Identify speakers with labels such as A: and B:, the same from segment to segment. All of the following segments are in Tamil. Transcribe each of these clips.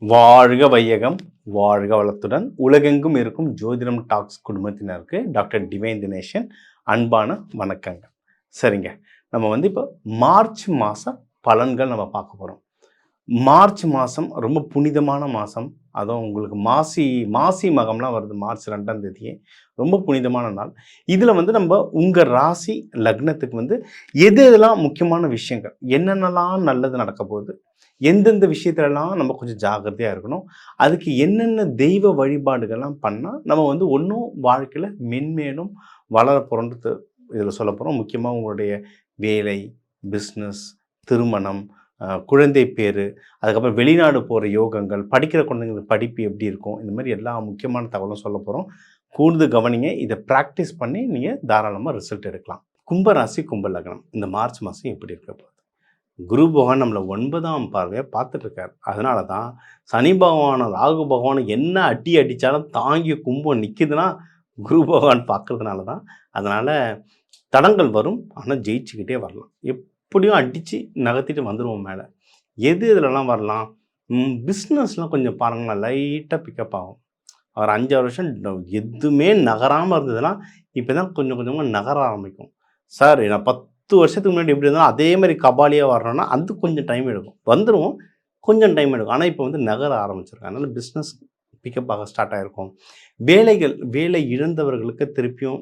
A: வாழ்க வையகம், வாழ்க வளத்துடன் உலகெங்கும் இருக்கும் ஜோதிடம் டாக்ஸ் குடும்பத்தினருக்கு டாக்டர் டிவைன் தினேஷன் அன்பான வணக்கங்கள். சரிங்க, நம்ம இப்போ மார்ச் மாதம் பலன்கள் நம்ம பார்க்க போகிறோம். மார்ச் மாதம் ரொம்ப புனிதமான மாதம். அதுவும் உங்களுக்கு மாசி மகம்லாம் வருது. மார்ச் 2ஆம் தேதியே ரொம்ப புனிதமான நாள். இதில் நம்ம உங்கள் ராசி லக்னத்துக்கு எது எதெல்லாம் முக்கியமான விஷயங்கள், என்னென்னலாம் நல்லது நடக்க போகுது, எந்தெந்த விஷயத்துலலாம் நம்ம கொஞ்சம் ஜாக்கிரதையாக இருக்கணும், அதுக்கு என்னென்ன தெய்வ வழிபாடுகள்லாம் பண்ணால் நம்ம ஒன்றும் வாழ்க்கையில் மென்மேலும் வளர போகிறோன்றது இதில் சொல்ல போகிறோம். முக்கியமாக உங்களுடைய வேலை, பிஸ்னஸ், திருமணம், குழந்தை பேர், அதுக்கப்புறம் வெளிநாடு போகிற யோகங்கள், படிக்கிற குழந்தைங்களுக்கு படிப்பு எப்படி இருக்கும், இந்த மாதிரி எல்லா முக்கியமான தகவலும் சொல்ல போகிறோம். கூர்ந்து கவனிங்க. இதை ப்ராக்டிஸ் பண்ணி நீங்கள் தாராளமாக ரிசல்ட் எடுக்கலாம். கும்பராசி கும்ப லக்னம் இந்த மார்ச் மாதம் எப்படி இருக்க போகுது? குரு பகவான் நம்மளை 9ஆம் பார்வையாக பார்த்துட்ருக்கார். அதனால தான் சனி பகவான் ராகு பகவான் என்ன அடி அடித்தாலும் தாங்கி கும்பம் நிற்கிதுன்னா குரு பகவான் பார்க்கறதுனால தான். அதனால் தடங்கள் வரும், ஆனால் ஜெயிச்சுக்கிட்டே வரலாம். எப்படியும் அடித்து நகர்த்திட்டு வந்துடுவோம் மேலே. எது இதிலலாம் வரலாம்? பிஸ்னஸ்லாம் கொஞ்சம் பாருங்களேன், லைட்டாக பிக்கப் ஆகும். ஒரு 5-6 வருஷம் எதுவுமே நகராமல் இருந்ததுன்னா இப்போ தான் கொஞ்சம் கொஞ்சமாக நகர ஆரம்பிக்கும். சார் நான் 10 வருஷத்துக்கு முன்னாடி எப்படி இருந்தாலும் அதே மாதிரி கபாலியாக வரணும்னா அது கொஞ்சம் டைம் எடுக்கும். வந்துடுவோம், கொஞ்சம் டைம் எடுக்கும். ஆனால் இப்போ நகர ஆரம்பிச்சிருக்கேன். அதனால் பிஸ்னஸ் பிக்கப் ஆக ஸ்டார்ட் ஆகிருக்கும். வேலை இழந்தவர்களுக்கு திருப்பியும்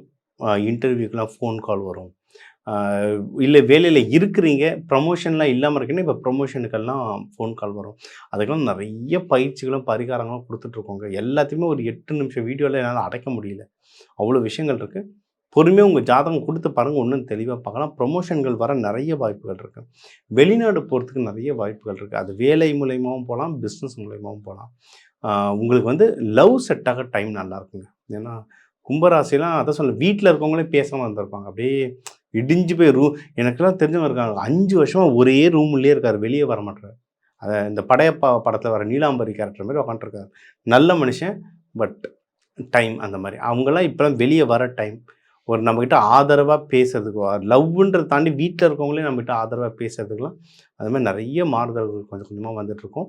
A: இன்டர்வியூக்கெலாம் ஃபோன் கால் வரும். இல்லை வேலையில் இருக்கிறீங்க, ப்ரமோஷன்லாம் இல்லாமல் இருக்கீங்கன்னா இப்போ ப்ரமோஷனுக்கெல்லாம் ஃபோன் கால் வரும். அதுக்கெல்லாம் நிறைய பயிற்சிகளும் பரிகாரங்களும் கொடுத்துட்ருக்கோங்க. எல்லாத்தையுமே ஒரு 8 நிமிஷம் வீடியோவில் என்னால் அடைக்க முடியல. அவ்வளோ விஷயங்கள் இருக்குது. பொறுமையாக உங்கள் ஜாதகம் கொடுத்து பாருங்கள், இன்னும் தெளிவாக பார்க்கலாம். ப்ரொமோஷன்கள் வர நிறைய வாய்ப்புகள் இருக்குது. வெளிநாடு போகிறதுக்கு நிறைய வாய்ப்புகள் இருக்குது. அது வேலை மூலயமாவும் போகலாம், பிஸ்னஸ் மூலயமாவும் போகலாம். உங்களுக்கு லவ் செட்டாக டைம் நல்லா இருக்குங்க. ஏன்னா கும்பராசிலாம் அதான் சொல்ல, வீட்டில் இருக்கவங்களே பேசாமல் வந்திருப்பாங்க. அப்படியே இடிஞ்சு போய் எனக்கெல்லாம் தெரிஞ்சவங்க இருக்காங்க, 5 வருஷமாக ஒரே ரூம்லேயே இருக்கார், வெளியே வர மாட்டார். அதை இந்த படையப்பா படத்தில் வர நீலாம்பரி கேரக்டர் மாதிரி உட்காந்துருக்காரு. நல்ல மனுஷன், பட் டைம் அந்த மாதிரி. அவங்களாம் இப்போலாம் வெளியே வர டைம். ஒரு நம்மக்கிட்ட ஆதரவாக பேசுறதுக்கு, லவ்ன்றதை தாண்டி வீட்டில் இருக்கவங்களே நம்மகிட்ட ஆதரவாக பேசுறதுக்கெலாம் அது மாதிரி நிறைய மாறுதல்கள் கொஞ்சம் கொஞ்சமாக வந்துட்டுருக்கும்.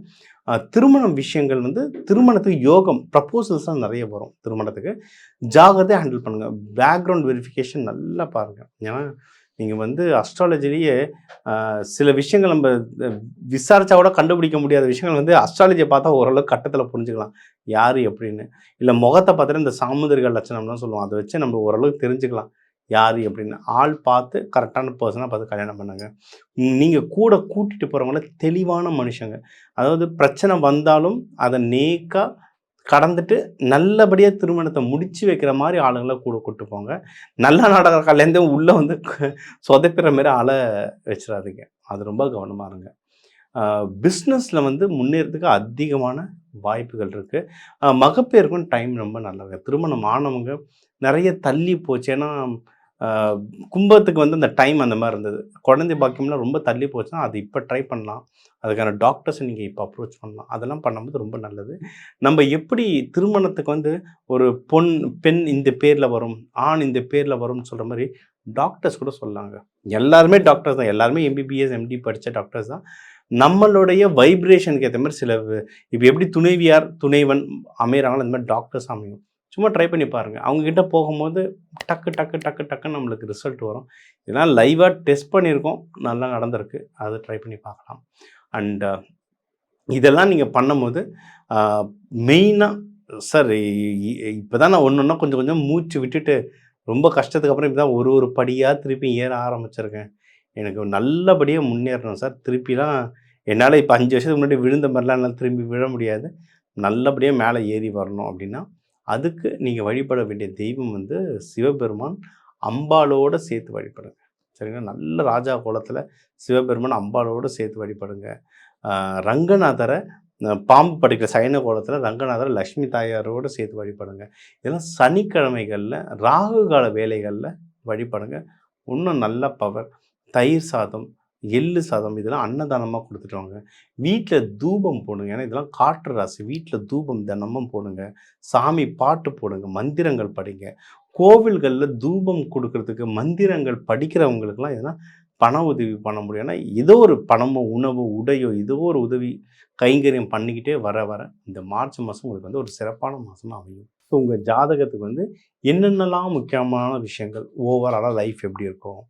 A: திருமணம் விஷயங்கள் திருமணத்துக்கு யோகம், ப்ரப்போசல்ஸ்லாம் நிறைய வரும். திருமணத்துக்கு ஜாகிரதையாக ஹேண்டில் பண்ணுங்கள். பேக்ரவுண்ட் வெரிஃபிகேஷன் நல்லா பாருங்கள். ஏன்னா நீங்கள் அஸ்ட்ராலஜிலேயே சில விஷயங்கள் நம்ம விசாரித்தா கூட கண்டுபிடிக்க முடியாத விஷயங்கள் அஸ்ட்ராலஜியை பார்த்தா ஓரளவுக்கு கட்டத்தில் புரிஞ்சுக்கலாம் யார் எப்படின்னு. இல்லை முகத்தை பார்த்தா இந்த சாமுதிரிகள் லட்சணம்லாம் சொல்லுவோம், அதை வச்சு நம்ம ஓரளவுக்கு தெரிஞ்சுக்கலாம் யார் எப்படின்னு. ஆள் பார்த்து கரெக்டான பர்சனாக பார்த்து கல்யாணம் பண்ணாங்க. நீங்கள் கூட கூட்டிகிட்டு போகிறவங்கள தெளிவான மனுஷங்க. அதாவது பிரச்சனை வந்தாலும் அதை நேக்காக கடந்துட்டு நல்லபடியாக திருமணத்தை முடித்து வைக்கிற மாதிரி ஆளுங்களை கூட கூப்பிட்டு போங்க. நல்ல நாடக கல்யாணத்தை உள்ளே சொதப்பிற மாரி ஆளை வச்சிடாதீங்க. அது ரொம்ப கவனமாக இருங்க. பிஸ்னஸில் முன்னேறதுக்கு அதிகமான வாய்ப்புகள் இருக்குது. மகப்பேருக்கும் டைம் ரொம்ப நல்லது. திருமணம் ஆனவங்க நிறைய தள்ளி போச்சு. ஏன்னா கும்பத்துக்கு அந்த டைம் அந்த மாதிரி இருந்தது. குழந்தை பாக்கியம்லாம் ரொம்ப தள்ளி போச்சுன்னா அது இப்போ ட்ரை பண்ணலாம். அதுக்கான டாக்டர்ஸை நீங்கள் இப்போ அப்ரோச் பண்ணலாம். அதெல்லாம் பண்ணும்போது ரொம்ப நல்லது. நம்ம எப்படி திருமணத்துக்கு ஒரு பெண் இந்த பேரில் வரும், ஆண் இந்த பேரில் வரும்னு சொல்கிற மாதிரி டாக்டர்ஸ் கூட சொல்லாங்க. எல்லாருமே டாக்டர்ஸ் தான், எல்லாருமே எம்பிபிஎஸ் எம்டி படித்த டாக்டர்ஸ் தான். நம்மளுடைய வைப்ரேஷனுக்கு ஏற்ற மாதிரி சில இப்போ எப்படி துணைவியார் துணைவன் அமைகிறாங்களோ அந்த மாதிரி டாக்டர்ஸ் அமையும். சும்மா ட்ரை பண்ணி பாருங்கள். அவங்கக்கிட்ட போகும்போது டக்கு டக்கு டக்கு டக்குன்னு நம்மளுக்கு ரிசல்ட் வரும். இதெல்லாம் லைவாக டெஸ்ட் பண்ணியிருக்கோம், நல்லா நடந்திருக்கு. அதை ட்ரை பண்ணி பார்க்கலாம். அண்ட் இதெல்லாம் நீங்கள் பண்ணும்போது மெயினாக சார் இப்போ தான் நான் ஒன்று ஒன்றா கொஞ்சம் கொஞ்சம் மூச்சு விட்டுட்டு ரொம்ப கஷ்டத்துக்கு அப்புறம் இப்போ தான் ஒரு படியாக திருப்பி ஏற ஆரம்பிச்சிருக்கேன். எனக்கு நல்லபடியாக முன்னேறணும் சார். திருப்பிலாம் என்னால் இப்போ 5 வருஷத்துக்கு முன்னாடி விழுந்த மாதிரிலாம் என்னால் திரும்பி விழ முடியாது. நல்லபடியாக மேலே ஏறி வரணும் அப்படின்னா அதுக்கு நீங்கள் வழிபட வேண்டிய தெய்வம் சிவபெருமான், அம்பாளோடு சேர்த்து வழிபடுங்க. சரிங்களா? நல்ல ராஜா கோலத்தில் சிவபெருமான் அம்பாளோடு சேர்த்து வழிபடுங்க. ரங்கநாதரை பாம்பு படிக்கிற சயன கோலத்தில் ரங்கநாதரை லக்ஷ்மி தாயாரோடு சேர்த்து வழிபடுங்க. இதெல்லாம் சனிக்கிழமைகளில் ராகு கால வேலைகளில் வழிபடுங்க. இன்னும் நல்ல பவர். தயிர் சாதம், எள்ளு சாதம் இதெல்லாம் அன்னதானமாக கொடுத்துட்டு வாங்க. வீட்டில் தூபம் போடுங்க. ஏன்னா இதெல்லாம் காற்று ராசி. வீட்டில் தூபம் தினமும் போடுங்க. சாமி பாட்டு போடுங்க. மந்திரங்கள் படிங்க. கோவில்களில் தூபம் கொடுக்கறதுக்கு மந்திரங்கள் படிக்கிறவங்களுக்கெல்லாம் இதெல்லாம் பண உதவி பண்ண முடியும். ஏன்னா ஏதோ ஒரு பணமோ, உணவோ, உடையோ ஏதோ ஒரு உதவி கைங்கரியம் பண்ணிக்கிட்டே வர வர இந்த மார்ச் மாதம் உங்களுக்கு வந்து ஒரு சிறப்பான மாதமா அமையும். ஸோ உங்கள் ஜாதகத்துக்கு வந்து என்னென்னலாம் முக்கியமான விஷயங்கள் ஓவராலாக லைஃப் எப்படி இருக்கும்,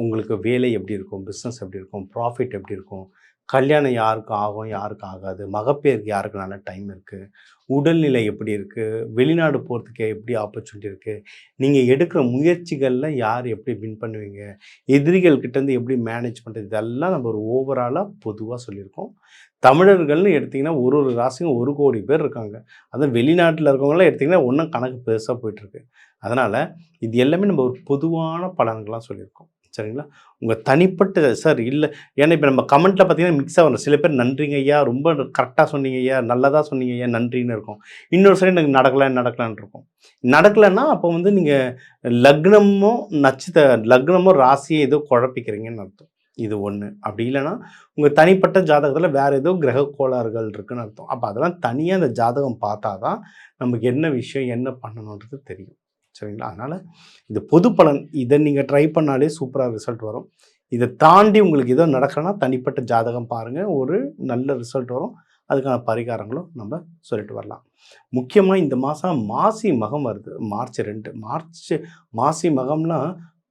A: உங்களுக்கு வேலை எப்படி இருக்கும், பிஸ்னஸ் எப்படி இருக்கும், ப்ராஃபிட் எப்படி இருக்கும், கல்யாணம் யாருக்கு ஆகும், யாருக்கு ஆகாது, மகப்பேருக்கு யாருக்கு நல்ல டைம் இருக்குது, உடல்நிலை எப்படி இருக்குது, வெளிநாடு போகிறதுக்கு எப்படி ஆப்பர்ச்சுனிட்டி இருக்குது, நீங்கள் எடுக்கிற முயற்சிகளில் யார் எப்படி வின் பண்ணுவீங்க, எதிரிகள் கிட்டேருந்து எப்படி மேனேஜ் பண்ணுறது, இதெல்லாம் நம்ம ஒரு ஓவராலாக பொதுவாக சொல்லியிருக்கோம். தமிழர்கள்னு எடுத்திங்கன்னா ஒரு ஒரு ராசியும் 1,00,00,000 பேர் இருக்காங்க. அதுவும் வெளிநாட்டில் இருக்கவங்களாம் எடுத்திங்கன்னா இன்னும் கணக்கு பெருசாக போயிட்டுருக்கு. அதனால் இது எல்லாமே நம்ம ஒரு பொதுவான பலன்களாக சொல்லியிருக்கோம். சரிங்களா? உங்கள் தனிப்பட்ட சார் இல்லை, ஏன்னா இப்போ நம்ம கமெண்ட்டில் பார்த்தீங்கன்னா மிக்ஸாக வரும். சில பேர் நன்றிங்க ஐயா, ரொம்ப கரெக்டாக சொன்னீங்க ஐயா, நல்லதாக சொன்னீங்க ஐயா, நன்றின்னு இருக்கும். இன்னொரு சைடு எனக்கு நடக்கலான்னு இருக்கும். நடக்கலைன்னா அப்போ வந்து நீங்கள் லக்னமோ லக்னமோ ராசியை ஏதோ குழப்பிக்கிறீங்கன்னு அர்த்தம். இது ஒன்று. அப்படி இல்லைன்னா உங்கள் தனிப்பட்ட ஜாதகத்தில் வேறு ஏதோ கிரக கோளாறுகள் இருக்குதுன்னு அர்த்தம். அப்போ அதெல்லாம் தனியாக அந்த ஜாதகம் பார்த்தா தான் நமக்கு என்ன விஷயம் என்ன பண்ணணுன்றது தெரியும். சரிங்களா? அதனால் இது பொது பலன். இதை நீங்கள் ட்ரை பண்ணாலே சூப்பராக ரிசல்ட் வரும். இதை தாண்டி உங்களுக்கு ஏதோ நடக்கலைன்னா தனிப்பட்ட ஜாதகம் பாருங்கள், ஒரு நல்ல ரிசல்ட் வரும். அதுக்கான பரிகாரங்களும் நம்ம சொல்லிட்டு வரலாம். முக்கியமாக இந்த மாதம் மாசி மகம் வருது. மார்ச் 2 மாசி மகம்லாம்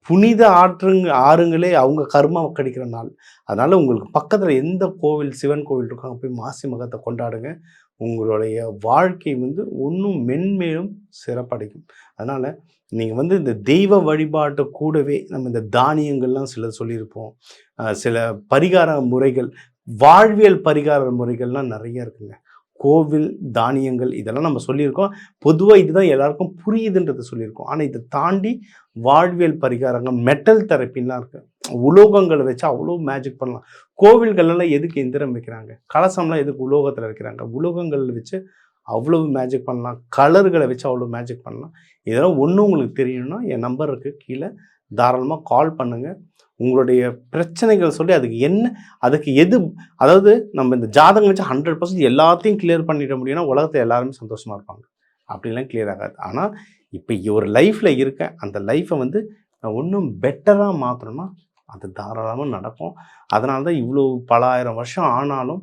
A: புனித ஆறுங்களே அவங்க கர்மாவை கடிக்கிற நாள். அதனால் உங்களுக்கு பக்கத்தில் எந்த கோவில், சிவன் கோவில் இருக்கோ அங்கே போய் மாசி மகத்தை கொண்டாடுங்க. உங்களுடைய வாழ்க்கை வந்து இன்னும் மென்மேலும் சிறப்படைக்கும். அதனால் நீங்கள் வந்து இந்த தெய்வ வழிபாட்டை கூடவே நம்ம இந்த தானியங்கள்லாம் சில சொல்லியிருப்போம். சில பரிகார முறைகள், வாழ்வியல் பரிகார முறைகள்லாம் நிறைய இருக்குங்க. கோவில், தானியங்கள் இதெல்லாம் நம்ம சொல்லியிருக்கோம். பொதுவாக இதுதான் எல்லாருக்கும் புரியுதுன்றதை சொல்லியிருக்கோம். ஆனால் இதை தாண்டி வாழ்வியல் பரிகாரங்கள், மெட்டல் தெரப்பின்லாம் இருக்குது. உலோகங்களை வச்சு அவ்வளோ மேஜிக் பண்ணலாம். கோவில்கள்லாம் எதுக்கு எந்திரம் வைக்கிறாங்க, கலசம்லாம் எதுக்கு உலோகத்தில் வைக்கிறாங்க, உலோகங்கள் வச்சு அவ்வளோ மேஜிக் பண்ணலாம். கலர்களை வச்சு அவ்வளோ மேஜிக் பண்ணலாம். இதெல்லாம் ஒன்றும் உங்களுக்கு தெரியணும்னா என் நம்பர் இருக்குது, கீழே தாராளமாக கால் பண்ணுங்கள். உங்களுடைய பிரச்சனைகள் சொல்லி அதுக்கு எது, அதாவது நம்ம இந்த ஜாதகம் வச்சு 100% எல்லாத்தையும் கிளியர் பண்ணிட முடியும்னா உலகத்தில் எல்லாருமே சந்தோஷமாக இருப்பாங்க. அப்படிலாம் கிளியர் ஆகாது. ஆனால் இப்போ ஒரு லைஃப்பில் இருக்கேன், அந்த லைஃப்பை வந்து நான் இன்னும் பெட்டராக மாற்றணும்னா அது தாராளமாக நடக்கும். அதனால தான் இவ்வளோ பல ஆயிரம் வருஷம் ஆனாலும்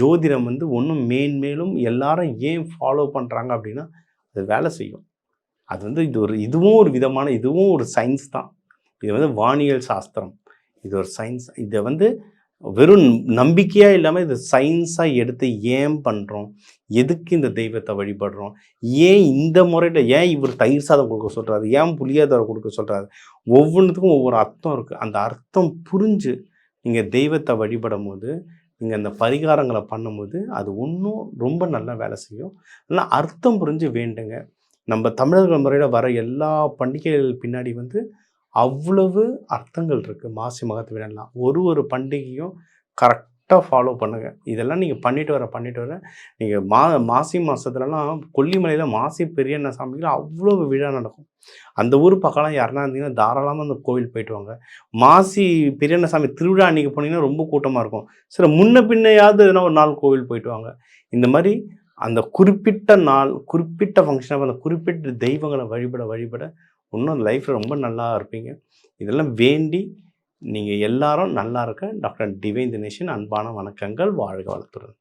A: ஜோதிடம் வந்து ஒன்றும் மேன்மேலும் எல்லாரும் ஏன் ஃபாலோ பண்ணுறாங்க அப்படின்னா அது வேலை செய்யும். அது வந்து இதுவும் ஒரு விதமான, இதுவும் ஒரு சயின்ஸ் தான். இது வந்து வானியல் சாஸ்திரம். இது ஒரு சயின்ஸ். இதை வந்து வெறும் நம்பிக்கையாக இல்லாமல் இது சயின்ஸாக எடுத்து ஏன் பண்ணுறோம், எதுக்கு இந்த தெய்வத்தை வழிபடுறோம், ஏன் இந்த முறையில், ஏன் இவர் தயிர் சாதம் கொடுக்க சொல்கிறாரு, ஏன் புளியாதரை கொடுக்க சொல்கிறாரு, ஒவ்வொன்றுத்துக்கும் ஒவ்வொரு அர்த்தம் இருக்குது. அந்த அர்த்தம் புரிஞ்சு நீங்கள் தெய்வத்தை வழிபடும் போது, நீங்கள் அந்த பரிகாரங்களை பண்ணும்போது அது இன்னும் ரொம்ப நல்லா வேலை செய்யும். ஆனால் அர்த்தம் புரிஞ்சு வேண்டுங்க. நம்ம தமிழர்கள் முறையில் வர எல்லா பண்டிகைகள் பின்னாடி வந்து அவ்வளவு அர்த்தங்கள் இருக்குது. மாசி மகத்து விழாலாம் ஒரு பண்டிகையும் கரெக்டாக ஃபாலோ பண்ணுங்கள். இதெல்லாம் நீங்கள் பண்ணிட்டு வர நீங்கள் மாசி மாதத்துலலாம் கொல்லிமலையில் மாசி பெரியண்ண சாமிகள் அவ்வளோ விழா நடக்கும். அந்த ஊர் பக்கம்லாம் யாருன்னா இருந்தீங்கன்னா தாராளமாக அந்த கோவில் போயிட்டு வாங்க. மாசி பெரியண்ண சாமி திருவிழா அன்றைக்கி போனீங்கன்னா ரொம்ப கூட்டமாக இருக்கும். சரி, முன்ன பின்னையாவது எதுனா ஒரு நாள் கோவில் போயிட்டு வாங்க. இந்த மாதிரி அந்த குறிப்பிட்ட நாள், குறிப்பிட்ட ஃபங்க்ஷனாக அந்த குறிப்பிட்ட தெய்வங்களை வழிபட இன்னும் லைஃப்பில் ரொம்ப நல்லா இருப்பீங்க. இதெல்லாம் வேண்டி நீங்கள் எல்லாரும் நல்லா இருக்க டாக்டர் டிவைன் தினேஷின் அன்பான வணக்கங்கள். வாழ்க வளத்துடன்.